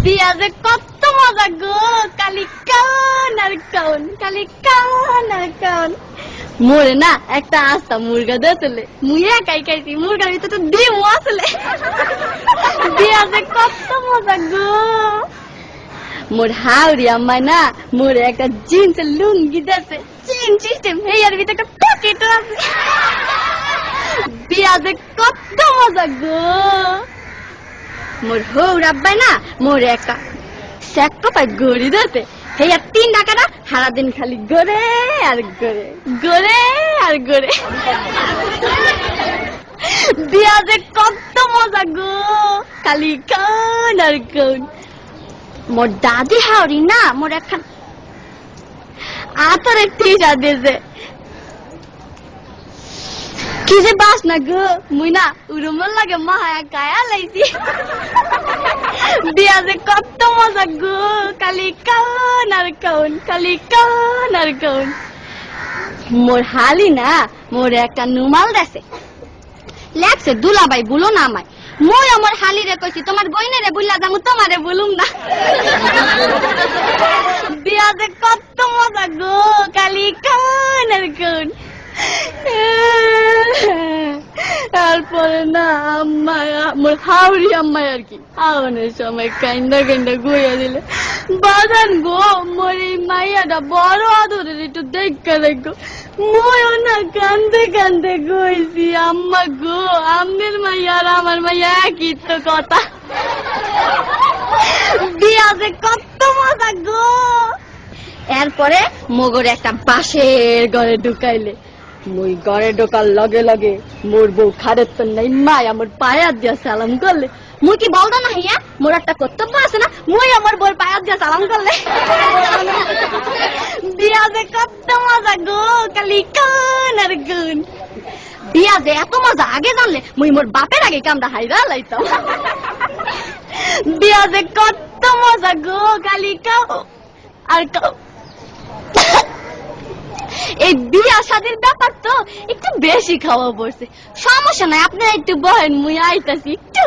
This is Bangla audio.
বিয়া যে কত মজা গো, কালি কান আর কান, কালি কান আর কান। মোরে না একটা আস্তা মুরগা দিয়েছিলে, মুই একাই খাইছি, মুরগার ভিতরে তো ডিমও আসলে। বিয়া যে কত মজা গো। মোর হাওড়ি আম্মা না মোরে একটা জিন্সের লুঙ্গি দিয়েছে, চেন সিস্টেম, হেয়ার ভিতরে একটা পকেটও আছে। বিয়া যে কত মজা গো। মোর হৌর আব্বাই না মোরে একটা স্যাক্টো পাই গড়ি দিতে, হেয়ার 3 টাকা না সারাদিন খালি গড়ে আর গড়ে, গড়ে আর গড়ে। বিয়া যে কত মজা গো, খালি কান আর কান। মোর দাদি হাওড়ি না মোর একখান আতরের টিসা দিয়েছে, কি যে বাস না গো, মুই না উড়মল লাগে মায়া গায়া লাইছি। বিয়া যে কত মজা গো, কালি কান আর কান, কালি কান আর কান। মোর হালি না মোর একটা নুমাল দেছে, লেখছে দুলাবাই বলো না আমায়। মই আমার হালি রে কইছি তোমার বইনে রে বুল্লা যামু, তোমারে বলুম না। বিয়া যে কত মজা গো, কালি কান আর কান। তারপরে না আম্মা মোর হাওড়ি আম্মাই আর কি আওয়ানোর সময় কাইন্দা কাইন্দা গইয়া দিলে, বাজান গো মোর এই মাইয়াটা বড় আদরের, একটু দেখা দেখো। ময়ও না কান্দে কান্দে গইছি, আম্মা গো আম্মের মাইয়া আর আমার মাইয়া একই তো কথা। বিয়া যে কত মজা গো। এরপরে মগর একটা বাঁশের ঘরে ঢুকাইলে, মুই ঘরে ঢোকার লগে লগে মোর বউ খারের তো নাই মায় আমার পায়া দিয়া সালাম করলে। মুই কি বলতো না হিয়া মোর একটা কর্তব্য আছে না, মুই আমার বউর পায়া দিয়া সালাম করলে। বিয়া যে কত মজা গো, কালি কান আর কান। বিয়া যে এত মজা আগে জানলে মুই মোর বাপের আগে কামটা হাইরা লাইতাম। বিয়া যে কত মজা গো, কালি কান আর কান। এই বিয়া শাদীর ব্যাপার তো একটু বেশি খাওয়া পড়ছে, সমস্যা নাই, আপনারা একটু বহেন, মুই আইতাছি একটু।